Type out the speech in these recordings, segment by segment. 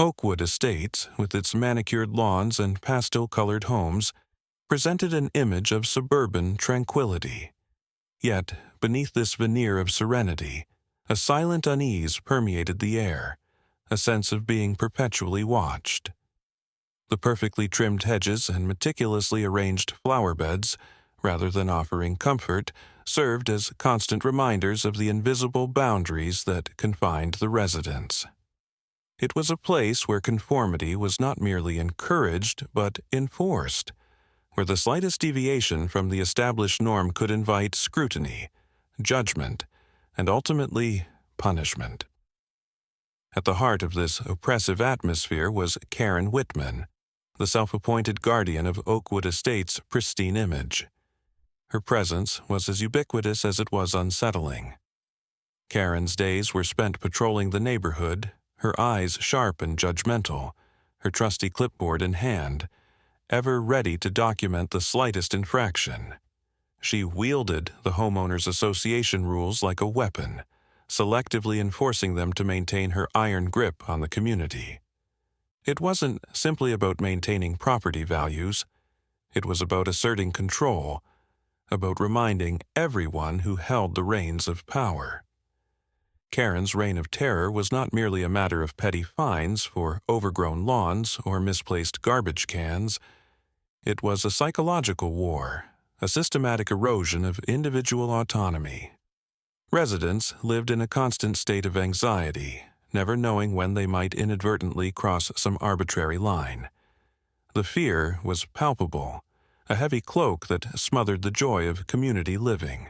Oakwood Estates, with its manicured lawns and pastel-colored homes, presented an image of suburban tranquility. Yet, beneath this veneer of serenity, a silent unease permeated the air, a sense of being perpetually watched. The perfectly trimmed hedges and meticulously arranged flower beds, rather than offering comfort, served as constant reminders of the invisible boundaries that confined the residents. It was a place where conformity was not merely encouraged but enforced, where the slightest deviation from the established norm could invite scrutiny, judgment, and ultimately punishment. At the heart of this oppressive atmosphere was Karen Whitman, the self-appointed guardian of Oakwood Estates' pristine image. Her presence was as ubiquitous as it was unsettling. Karen's days were spent patrolling the neighborhood, her eyes sharp and judgmental, her trusty clipboard in hand, ever ready to document the slightest infraction. She wielded the homeowners' association rules like a weapon, selectively enforcing them to maintain her iron grip on the community. It wasn't simply about maintaining property values. It was about asserting control, about reminding everyone who held the reins of power. Karen's reign of terror was not merely a matter of petty fines for overgrown lawns or misplaced garbage cans. It was a psychological war, a systematic erosion of individual autonomy. Residents lived in a constant state of anxiety, never knowing when they might inadvertently cross some arbitrary line. The fear was palpable, a heavy cloak that smothered the joy of community living.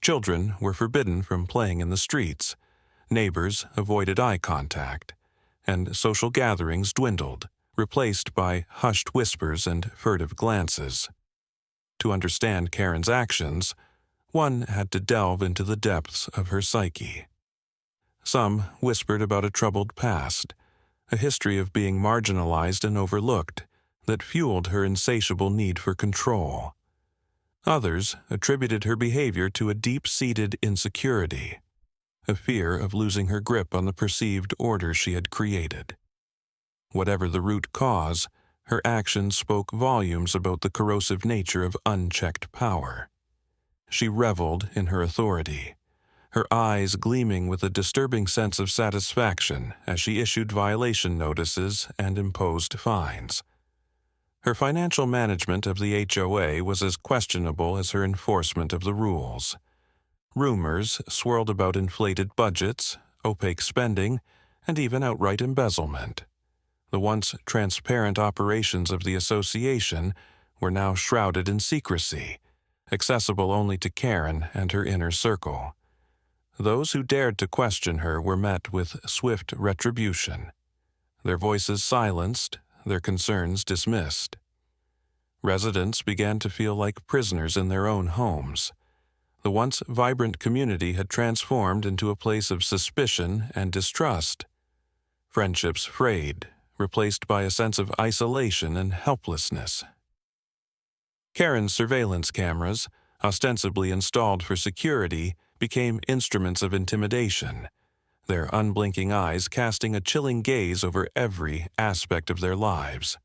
Children were forbidden from playing in the streets, neighbors avoided eye contact, and social gatherings dwindled, replaced by hushed whispers and furtive glances. To understand Karen's actions, one had to delve into the depths of her psyche. Some whispered about a troubled past, a history of being marginalized and overlooked that fueled her insatiable need for control. Others attributed her behavior to a deep-seated insecurity, a fear of losing her grip on the perceived order she had created. Whatever the root cause, her actions spoke volumes about the corrosive nature of unchecked power. She reveled in her authority, her eyes gleaming with a disturbing sense of satisfaction as she issued violation notices and imposed fines. Her financial management of the HOA was as questionable as her enforcement of the rules. Rumors swirled about inflated budgets, opaque spending, and even outright embezzlement. The once transparent operations of the association were now shrouded in secrecy, accessible only to Karen and her inner circle. Those who dared to question her were met with swift retribution, their voices silenced, their concerns dismissed. Residents began to feel like prisoners in their own homes. The once vibrant community had transformed into a place of suspicion and distrust. Friendships frayed, replaced by a sense of isolation and helplessness. Karen's surveillance cameras, ostensibly installed for security, became instruments of intimidation, their unblinking eyes casting a chilling gaze over every aspect of their lives.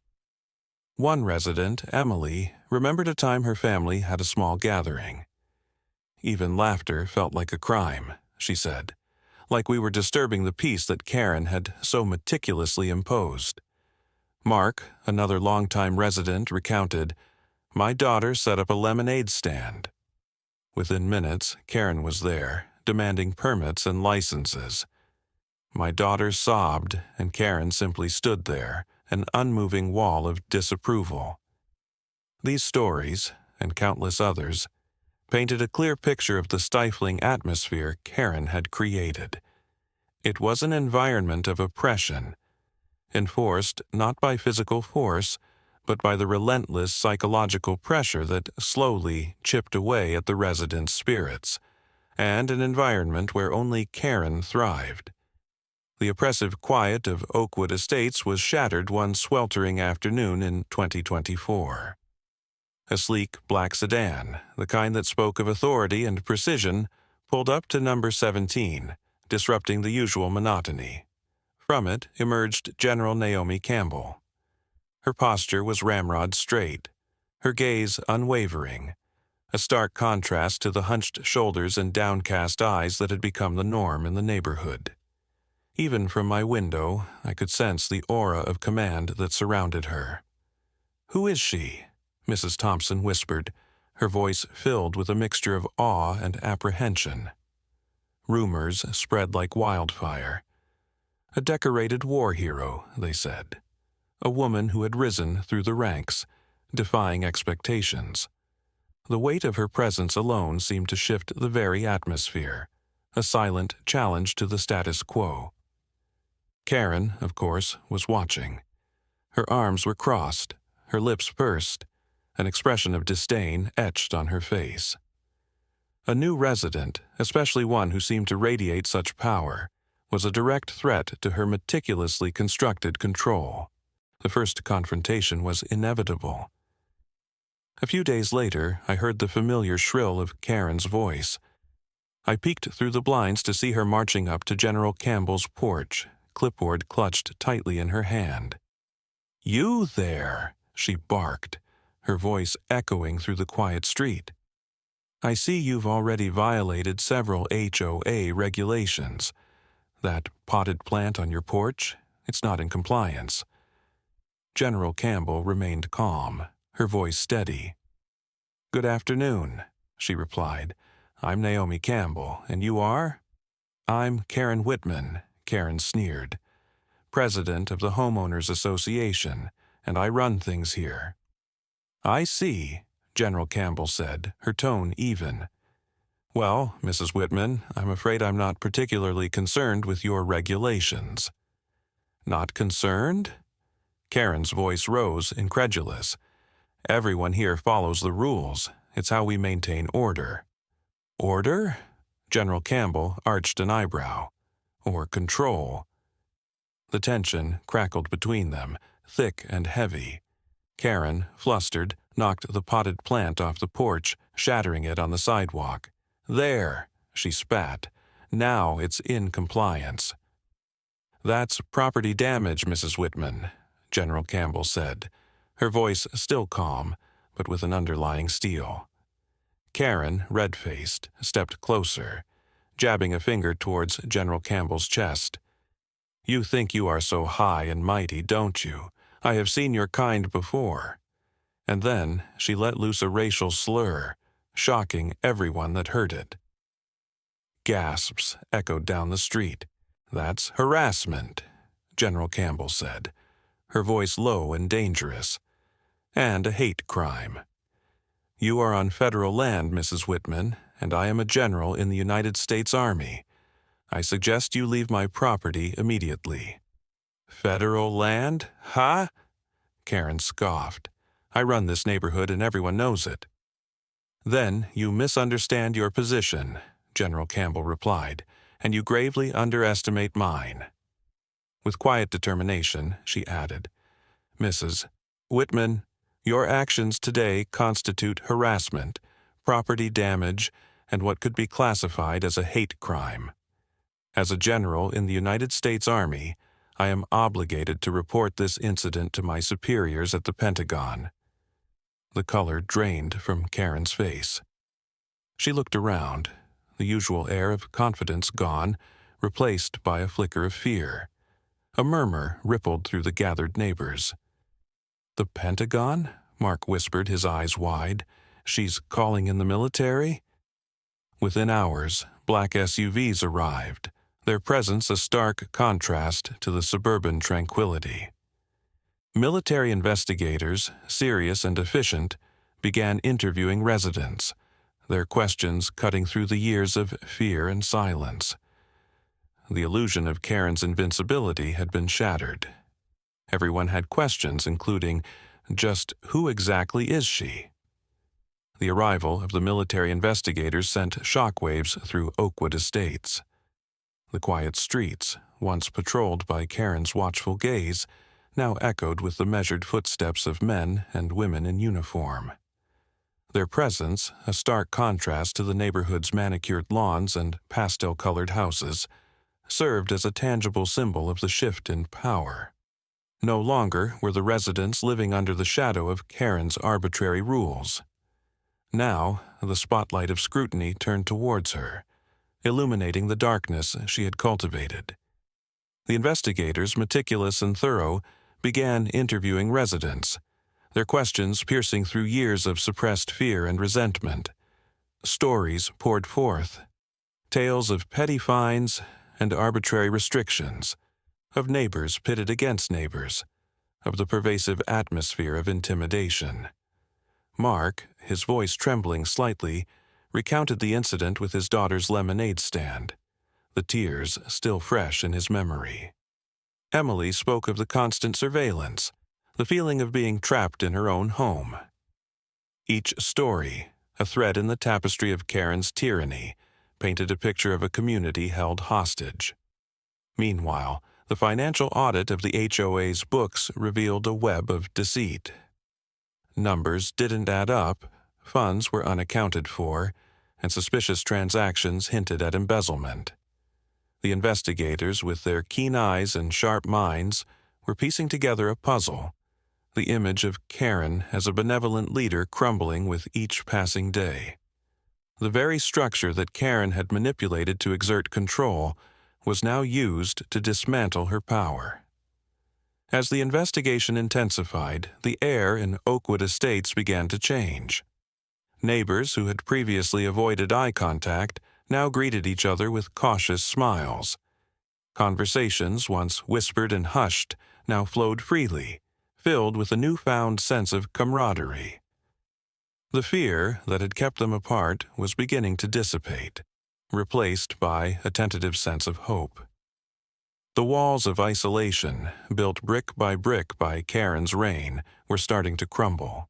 One resident, Emily, remembered a time her family had a small gathering. "Even laughter felt like a crime," she said, "like we were disturbing the peace that Karen had so meticulously imposed." Mark, another longtime resident, recounted, "My daughter set up a lemonade stand. Within minutes, Karen was there, demanding permits and licenses. My daughter sobbed, and Karen simply stood there, an unmoving wall of disapproval." These stories, and countless others, painted a clear picture of the stifling atmosphere Karen had created. It was an environment of oppression, enforced not by physical force, but by the relentless psychological pressure that slowly chipped away at the residents' spirits, and an environment where only Karen thrived. The oppressive quiet of Oakwood Estates was shattered one sweltering afternoon in 2024. A sleek black sedan, the kind that spoke of authority and precision, pulled up to number 17, disrupting the usual monotony. From it emerged General Naomi Campbell. Her posture was ramrod straight, her gaze unwavering, a stark contrast to the hunched shoulders and downcast eyes that had become the norm in the neighborhood. Even from my window, I could sense the aura of command that surrounded her. "Who is she?" Mrs. Thompson whispered, her voice filled with a mixture of awe and apprehension. Rumors spread like wildfire. A decorated war hero, they said. A woman who had risen through the ranks, defying expectations. The weight of her presence alone seemed to shift the very atmosphere, a silent challenge to the status quo. Karen, of course, was watching. Her arms were crossed, her lips pursed, an expression of disdain etched on her face. A new resident, especially one who seemed to radiate such power, was a direct threat to her meticulously constructed control. The first confrontation was inevitable. A few days later, I heard the familiar shrill of Karen's voice. I peeked through the blinds to see her marching up to General Campbell's porch, clipboard clutched tightly in her hand. "You there!" she barked, her voice echoing through the quiet street. "I see you've already violated several HOA regulations. That potted plant on your porch, it's not in compliance." General Campbell remained calm, her voice steady. "Good afternoon," she replied. "I'm Naomi Campbell, and you are?" "I'm Karen Whitman," Karen sneered. "President of the Homeowners Association, and I run things here." "I see," General Campbell said, her tone even. "Well, Mrs. Whitman, I'm afraid I'm not particularly concerned with your regulations." "Not concerned?" Karen's voice rose, incredulous. "Everyone here follows the rules. It's how we maintain order." "Order?" General Campbell arched an eyebrow. "Or control?" The tension crackled between them, thick and heavy. Karen, flustered, knocked the potted plant off the porch, shattering it on the sidewalk. "There," she spat. "Now it's in compliance." "That's property damage, Mrs. Whitman," General Campbell said, her voice still calm, but with an underlying steel. Karen, red-faced, stepped closer, jabbing a finger towards General Campbell's chest. "You think you are so high and mighty, don't you? I have seen your kind before." And then she let loose a racial slur, shocking everyone that heard it. Gasps echoed down the street. "That's harassment," General Campbell said, her voice low and dangerous. "And a hate crime. You are on federal land, Mrs. Whitman, and I am a general in the United States Army. I suggest you leave my property immediately." "Federal land? Huh?" Karen scoffed. "I run this neighborhood and everyone knows it." "Then you misunderstand your position," General Campbell replied, "and you gravely underestimate mine." With quiet determination, she added, "Mrs. Whitman, your actions today constitute harassment, property damage, and what could be classified as a hate crime. As a general in the United States Army, I am obligated to report this incident to my superiors at the Pentagon." The color drained from Karen's face. She looked around, the usual air of confidence gone, replaced by a flicker of fear. A murmur rippled through the gathered neighbors. "The Pentagon?" Mark whispered, his eyes wide. "She's calling in the military?" Within hours, black SUVs arrived, their presence a stark contrast to the suburban tranquility. Military investigators, serious and efficient, began interviewing residents, their questions cutting through the years of fear and silence. The illusion of Karen's invincibility had been shattered. Everyone had questions, including, just who exactly is she? The arrival of the military investigators sent shockwaves through Oakwood Estates. The quiet streets, once patrolled by Karen's watchful gaze, now echoed with the measured footsteps of men and women in uniform. Their presence, a stark contrast to the neighborhood's manicured lawns and pastel-colored houses, served as a tangible symbol of the shift in power. No longer were the residents living under the shadow of Karen's arbitrary rules. Now, the spotlight of scrutiny turned towards her, illuminating the darkness she had cultivated. The investigators, meticulous and thorough, began interviewing residents, their questions piercing through years of suppressed fear and resentment. Stories poured forth, tales of petty fines and arbitrary restrictions, of neighbors pitted against neighbors, of the pervasive atmosphere of intimidation. Mark, his voice trembling slightly, recounted the incident with his daughter's lemonade stand, the tears still fresh in his memory. Emily spoke of the constant surveillance, the feeling of being trapped in her own home. Each story, a thread in the tapestry of Karen's tyranny, painted a picture of a community held hostage. Meanwhile, the financial audit of the HOA's books revealed a web of deceit. Numbers didn't add up, funds were unaccounted for, and suspicious transactions hinted at embezzlement. The investigators, with their keen eyes and sharp minds, were piecing together a puzzle, the image of Karen as a benevolent leader crumbling with each passing day. The very structure that Karen had manipulated to exert control was now used to dismantle her power. As the investigation intensified, the air in Oakwood Estates began to change. Neighbors who had previously avoided eye contact now greeted each other with cautious smiles. Conversations, once whispered and hushed, now flowed freely, filled with a newfound sense of camaraderie. The fear that had kept them apart was beginning to dissipate, replaced by a tentative sense of hope. The walls of isolation, built brick by Karen's reign, were starting to crumble.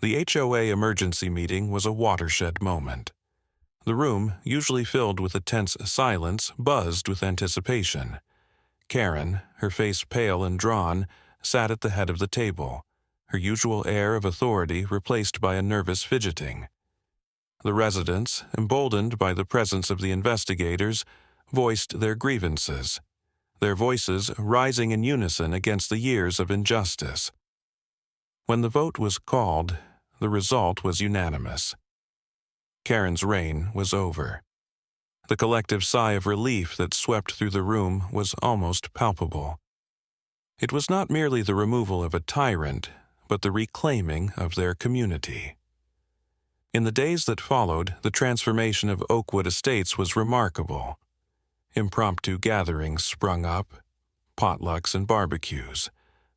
The HOA emergency meeting was a watershed moment. The room, usually filled with a tense silence, buzzed with anticipation. Karen, her face pale and drawn, sat at the head of the table, her usual air of authority replaced by a nervous fidgeting. The residents, emboldened by the presence of the investigators, voiced their grievances, their voices rising in unison against the years of injustice. When the vote was called, the result was unanimous. Karen's reign was over. The collective sigh of relief that swept through the room was almost palpable. It was not merely the removal of a tyrant, but the reclaiming of their community. In the days that followed, the transformation of Oakwood Estates was remarkable. Impromptu gatherings sprung up, potlucks and barbecues,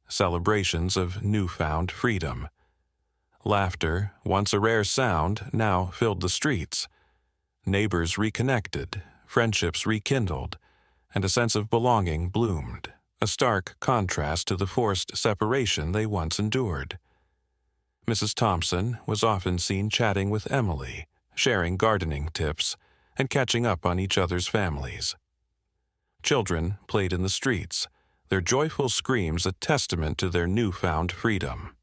celebrations of newfound freedom. Laughter, once a rare sound, now filled the streets. Neighbors reconnected, friendships rekindled, and a sense of belonging bloomed, a stark contrast to the forced separation they once endured. Mrs. Thompson was often seen chatting with Emily, sharing gardening tips, and catching up on each other's families. Children played in the streets, their joyful screams a testament to their newfound freedom.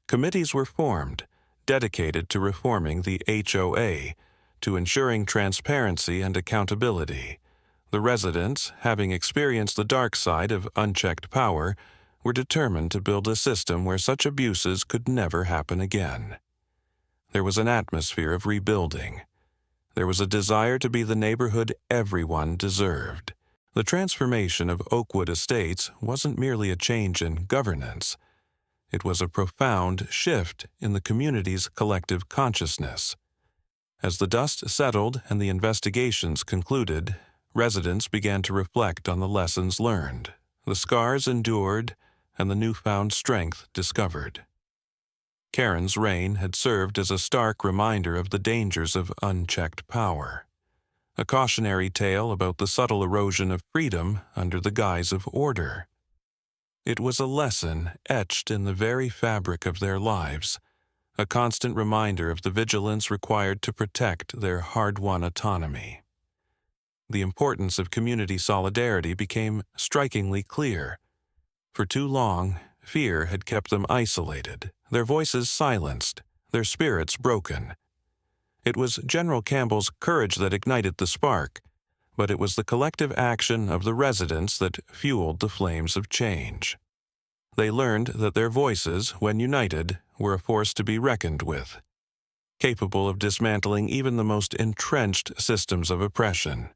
Committees were formed, dedicated to reforming the HOA, to ensuring transparency and accountability. The residents, having experienced the dark side of unchecked power, were determined to build a system where such abuses could never happen again. There was an atmosphere of rebuilding. There was a desire to be the neighborhood everyone deserved. The transformation of Oakwood Estates wasn't merely a change in governance. It was a profound shift in the community's collective consciousness. As the dust settled and the investigations concluded, residents began to reflect on the lessons learned, the scars endured, and the newfound strength discovered. Karen's reign had served as a stark reminder of the dangers of unchecked power, a cautionary tale about the subtle erosion of freedom under the guise of order. It was a lesson etched in the very fabric of their lives, a constant reminder of the vigilance required to protect their hard-won autonomy. The importance of community solidarity became strikingly clear. For too long, fear had kept them isolated, their voices silenced, their spirits broken. It was General Campbell's courage that ignited the spark, but it was the collective action of the residents that fueled the flames of change. They learned that their voices, when united, were a force to be reckoned with, capable of dismantling even the most entrenched systems of oppression.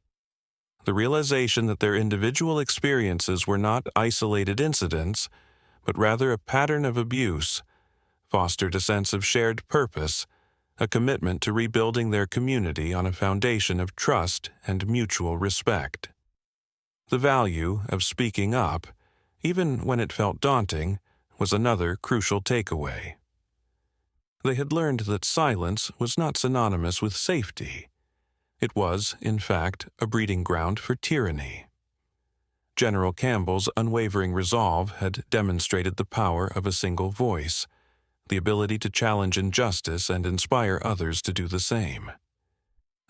The realization that their individual experiences were not isolated incidents, but rather a pattern of abuse, fostered a sense of shared purpose, a commitment to rebuilding their community on a foundation of trust and mutual respect. The value of speaking up, even when it felt daunting, was another crucial takeaway. They had learned that silence was not synonymous with safety. It was, in fact, a breeding ground for tyranny. General Campbell's unwavering resolve had demonstrated the power of a single voice, the ability to challenge injustice and inspire others to do the same.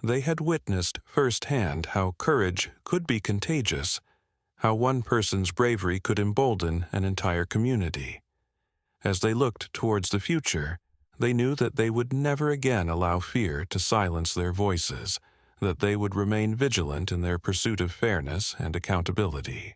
They had witnessed firsthand how courage could be contagious, how one person's bravery could embolden an entire community. As they looked towards the future, they knew that they would never again allow fear to silence their voices, that they would remain vigilant in their pursuit of fairness and accountability.